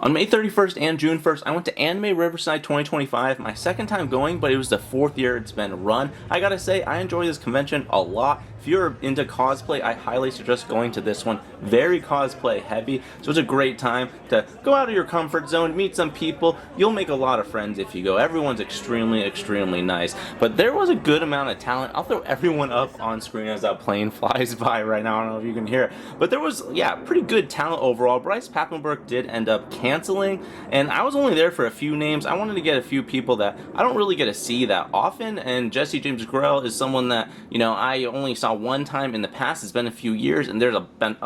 On May 31st and June 1st, I went to Anime Riverside 2025, my second time going, but it was the 4th year it's been run. I gotta say, I enjoy this convention a lot. If you're into cosplay, I highly suggest going to this one. Very cosplay heavy, so it's a great time to go out of your comfort zone, meet some people. You'll make a lot of friends if you go. Everyone's extremely nice, but there was a good amount of talent. I'll throw everyone up on screen as that plane flies by right now. I don't know if you can hear it, but there was, yeah, pretty good talent overall. Bryce Papenburg did end up canceling, and I was only there for a few names. I wanted to get a few people that I don't really get to see that often, and Jessie James Grelle is someone that, you know, I only saw one time in the past. It's been a few years, and there's a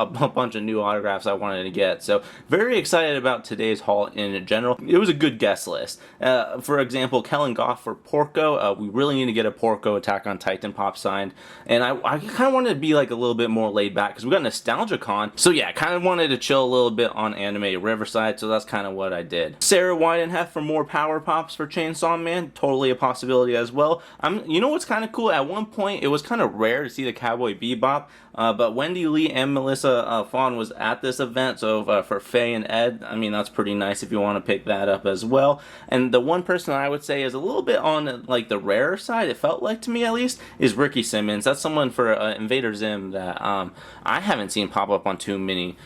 bunch of new autographs I wanted to get. So very excited about today's haul in general. It was a good guest list. For example, Kellen Goff for Porco. We really need to get a Porco Attack on Titan pop signed, and I kind of wanted to be like a little bit more laid back because we got Nostalgia Con. So yeah, kind of wanted to chill a little bit on Anime Riverside, so that's kind of what I did. Sarah Weidenheft for more power pops for Chainsaw Man. Totally a possibility as well. You know what's kind of cool? At one point, it was kind of rare to see the Cowboy Bebop, but Wendy Lee and Melissa Fawn was at this event, so for Faye and Ed, I mean, that's pretty nice if you want to pick that up as well. And the one person I would say is a little bit on like the rarer side, it felt like to me at least, is Ricky Simmons. That's someone for Invader Zim that I haven't seen pop up on too many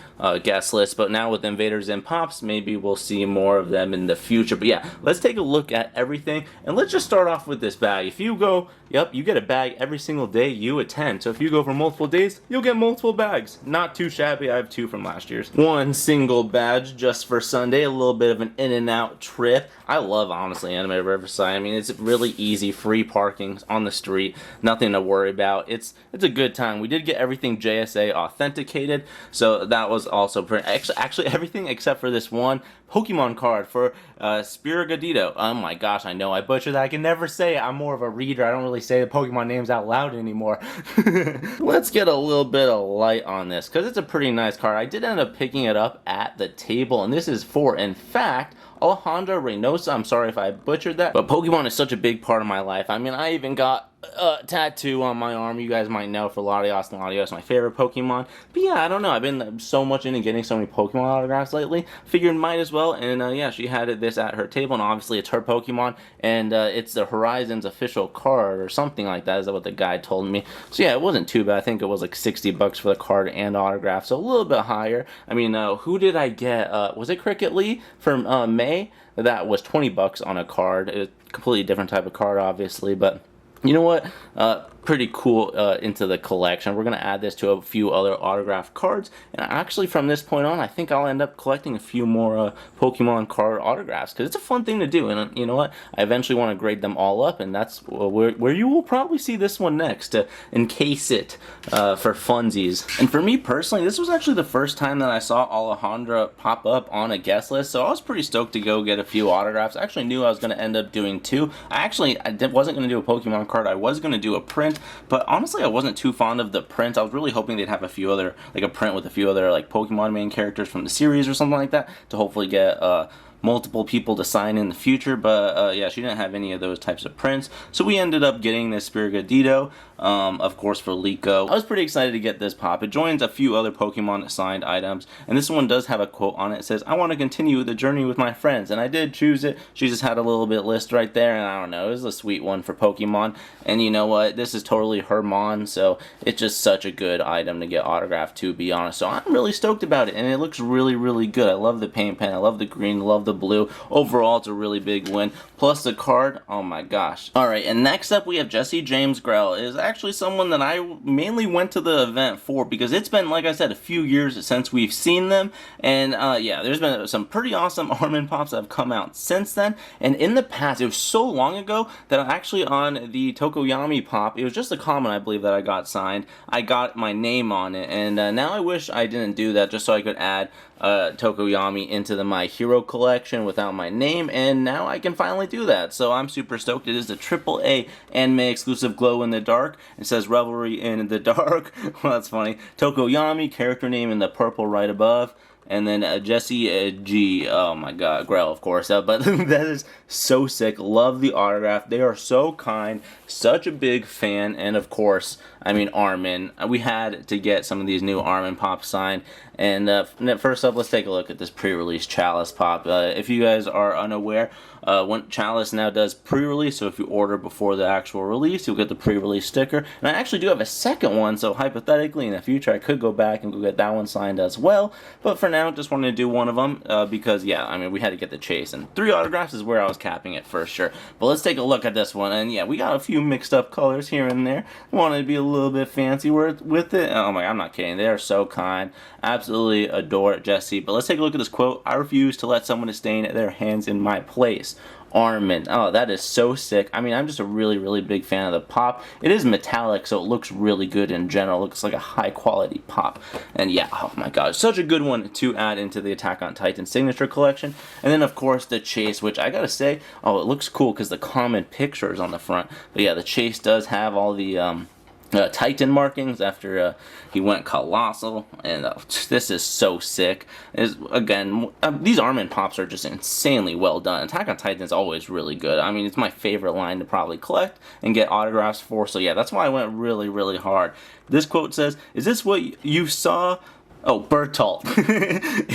guest lists, but now with Invader Zim pops, maybe we'll see more of them in the future. But yeah, let's take a look at everything, and let's just start off with this bag. If you go, yep, you get a bag every single day you attend. So if you go for multiple days, you'll get multiple bags. Not too shabby. I have 2 from last year's. One single badge just for Sunday, a little bit of an in and out trip. I love, honestly, Anime Riverside. I mean, it's really easy, free parking on the street, nothing to worry about. It's a good time. We did get everything JSA authenticated, so that was also pretty, actually everything except for this one Pokemon card for Sprigatito. Oh my gosh, I know I butchered that. I can never say it. I'm more of a reader. I don't really say the Pokemon names out loud anymore. Let's get a little bit of light on this, because it's a pretty nice card. I did end up picking it up at the table, and this is for, in fact, Alejandra Reynosa. I'm sorry if I butchered that, but Pokemon is such a big part of my life. I mean, I even got a tattoo on my arm. You guys might know for Latios, and Latios, my favorite Pokemon. But yeah, I don't know. I've been so much into getting so many Pokemon autographs lately. Figured might as well. And yeah, she had this at her table, and obviously it's her Pokemon, and it's the Horizon's official card or something like that. Is that what the guy told me? So yeah, it wasn't too bad. I think it was like $60 for the card and autograph, so a little bit higher. I mean, who did I get? Was it Cricket Lee from May? That was $20 on a card. It was a completely different type of card, obviously, but you know what? Pretty cool into the collection. We're going to add this to a few other autographed cards, and actually from this point on, I think I'll end up collecting a few more Pokemon card autographs, because it's a fun thing to do, and you know what? I eventually want to grade them all up, and that's where you will probably see this one next, to encase it for funsies. And for me personally, this was actually the first time that I saw Alejandra pop up on a guest list, so I was pretty stoked to go get a few autographs. I actually knew I was going to end up doing 2. I wasn't going to do a Pokemon card. I was going to do a print, but honestly I wasn't too fond of the print. I was really hoping they'd have a few other, like a print with a few other like Pokemon main characters from the series or something like that, to hopefully get multiple people to sign in the future, but yeah, she didn't have any of those types of prints, so we ended up getting this Sprigatito, of course, for Liko. I was pretty excited to get this pop. It joins a few other Pokemon signed items, and this one does have a quote on it. It says, "I want to continue the journey with my friends," and I did choose it. She just had a little bit list right there, and I don't know, it was a sweet one for Pokemon, and you know what, this is totally her Mon, so it's just such a good item to get autographed, to be honest, so I'm really stoked about it, and it looks really good. I love the paint pen, I love the green, love the blue. Overall, it's a really big win. Plus the card, oh my gosh. Alright, and next up we have Jessie James Grelle. It is actually someone that I mainly went to the event for, because it's been, like I said, a few years since we've seen them, and yeah, there's been some pretty awesome Armin pops that have come out since then, and in the past, it was so long ago that actually on the Tokoyami pop, it was just a common, I believe, that I got signed. I got my name on it, and now I wish I didn't do that, just so I could add Tokoyami into the My Hero collection without my name, and now I can finally do that, so I'm super stoked. It is the AAA anime exclusive glow in the dark. It says Revelry in the Dark. Well, that's funny. Tokoyami, character name in the purple right above. and then Jessie G. Oh my god, Grelle, of course. But that is so sick. Love the autograph. They are so kind. Such a big fan. And of course, I mean, Armin. We had to get some of these new Armin pops signed. And first up, let's take a look at this pre-release Chalice pop. If you guys are unaware, when Chalice now does pre-release, so if you order before the actual release, you'll get the pre-release sticker. And I actually do have a second one, so hypothetically in the future I could go back and go get that one signed as well. But for now, just wanted to do one of them because, yeah, I mean, we had to get the chase. And 3 autographs is where I was capping it for sure. But let's take a look at this one. And yeah, we got a few mixed up colors here and there. Wanted to be a little bit fancy with it. Oh my, I'm not kidding. They are so kind. Absolutely adore Jessie. But let's take a look at this quote. I refuse to let someone stain their hands in my place. Armin. Oh, that is so sick. I mean, I'm just a really, really big fan of the pop. It is metallic, so it looks really good in general. It looks like a high-quality pop. And yeah, oh my god, such a good one to add into the Attack on Titan signature collection. And then, of course, the chase, which I gotta say, oh, it looks cool because the common picture is on the front. But yeah, the chase does have all the Titan markings after he went colossal, and this is so sick. Again, these Armin pops are just insanely well done. Attack on Titan is always really good. I mean, it's my favorite line to probably collect and get autographs for, so yeah, that's why I went really, really hard. This quote says, "Is this what you saw?" Oh, Bertolt.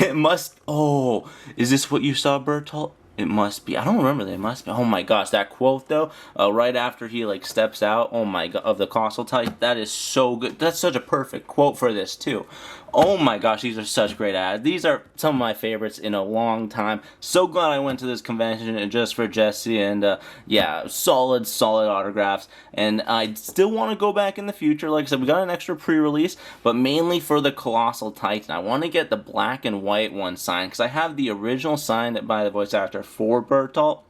It must, oh, is this what you saw, Bertolt? It must be. I don't remember. They must be. Oh my gosh, that quote though, right after he like steps out. Oh my god, of the colossal Titan. That is so good. That's such a perfect quote for this too. Oh my gosh, these are such great ads. These are some of my favorites in a long time. So glad I went to this convention just for Jessie, and yeah, solid autographs. And I still want to go back in the future. Like I said, we got an extra pre-release, but mainly for the Colossal Titan. I want to get the black and white one signed, because I have the original signed by the voice actor for Bertolt.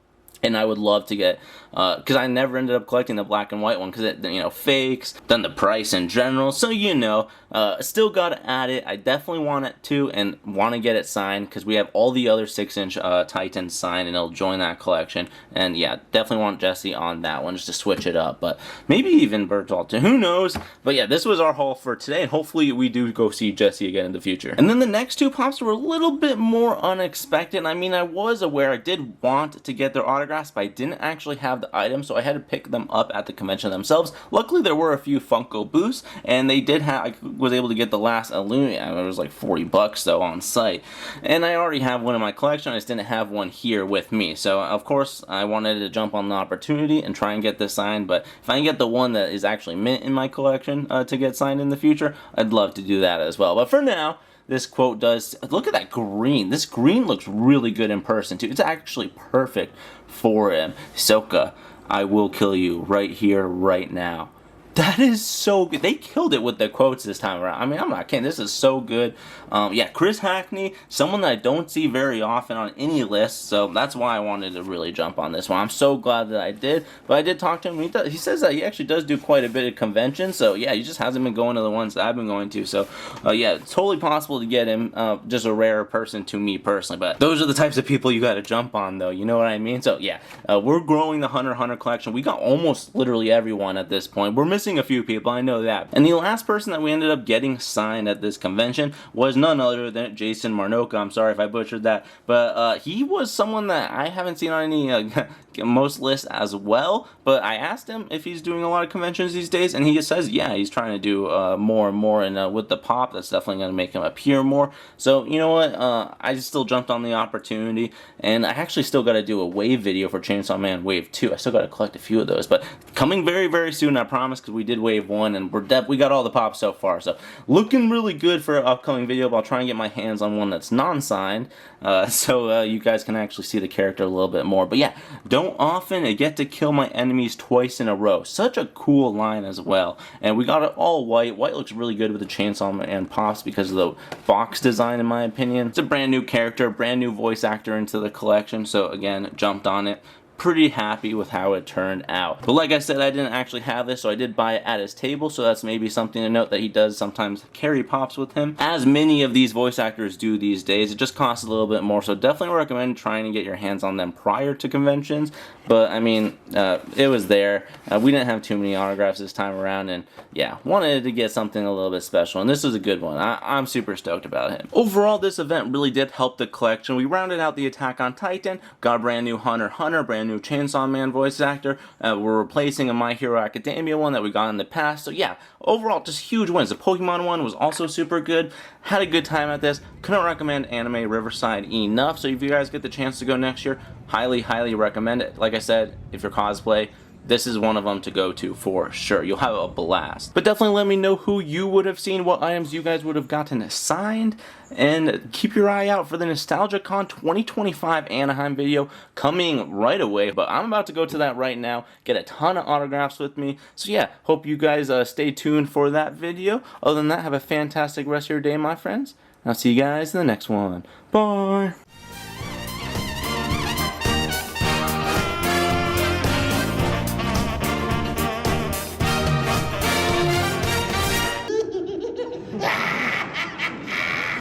And I would love to get, because I never ended up collecting the black and white one, because it, you know, fakes, then the price in general, so you know, still gotta add it. I definitely want it to, and want to get it signed, because we have all the other 6-inch Titans signed, and it'll join that collection, and yeah, definitely want Jessie on that one, just to switch it up, but maybe even Bertolt, who knows. But yeah, this was our haul for today, and hopefully we do go see Jessie again in the future. And then the next 2 pops were a little bit more unexpected. I mean, I was aware I did want to get their autograph, but I didn't actually have the item, so I had to pick them up at the convention themselves. Luckily, there were a few Funko booths, and they did have, I was able to get the last Illumi. It was like $40 though on site, and I already have one in my collection. I just didn't have one here with me, so of course I wanted to jump on the opportunity and try and get this signed. But if I can get the one that is actually mint in my collection to get signed in the future, I'd love to do that as well. But for now, this quote does, look at that green. This green looks really good in person too. It's actually perfect for him. Hisoka, I will kill you right here, right now. That is so good. They killed it with the quotes this time around. I mean, I'm not kidding. This is so good. Yeah, Chris Hackney, someone that I don't see very often on any list, so that's why I wanted to really jump on this one. I'm so glad that I did. But I did talk to him. He says that he actually does do quite a bit of conventions, so yeah, he just hasn't been going to the ones that I've been going to. So yeah, it's totally possible to get him. Just a rare person to me personally. But those are the types of people you got to jump on, though. You know what I mean? So yeah, we're growing the Hunter x Hunter collection. We got almost literally everyone at this point. We're missing a few people, I know that. And the last person that we ended up getting signed at this convention was none other than Jason Marnocha. I'm sorry if I butchered that, but he was someone that I haven't seen on any most lists as well. But I asked him if he's doing a lot of conventions these days, and he says yeah, he's trying to do more and more, and with the pop, that's definitely going to make him appear more. So you know what, I just still jumped on the opportunity, and I actually still got to do a wave video for Chainsaw Man Wave 2. I still got to collect a few of those, but coming very, very soon, I promise, because we did Wave 1, and we got all the pops so far, so looking really good for an upcoming video. But I'll try and get my hands on one that's non-signed, so you guys can actually see the character a little bit more. But yeah, don't often get to kill my enemies twice in a row. Such a cool line as well. And we got it all white. White looks really good with the Chainsaw Man pops because of the box design, in my opinion. It's a brand new character, brand new voice actor into the collection, so again, jumped on it. pretty happy with how it turned out. But like I said, I didn't actually have this, so I did buy it at his table, so that's maybe something to note, that he does sometimes carry pops with him, as many of these voice actors do these days. It just costs a little bit more, so definitely recommend trying to get your hands on them prior to conventions. But I mean, it was there. We didn't have too many autographs this time around, and yeah, wanted to get something a little bit special, and this was a good one. I'm super stoked about him. Overall, this event really did help the collection. We rounded out the Attack on Titan, got a brand new Hunter x Hunter, brand new Chainsaw Man voice actor. We're replacing a My Hero Academia one that we got in the past. So yeah, overall, just huge wins. The Pokemon one was also super good. Had a good time at this. Couldn't recommend Anime Riverside enough. So if you guys get the chance to go next year, highly, highly recommend it. Like I said, if you're cosplay, this is one of them to go to for sure. You'll have a blast. But definitely let me know who you would have seen, what items you guys would have gotten signed, and keep your eye out for the NostalgiaCon 2025 Anaheim video coming right away. But I'm about to go to that right now, get a ton of autographs with me. So yeah, hope you guys stay tuned for that video. Other than that, have a fantastic rest of your day, my friends. I'll see you guys in the next one. Bye!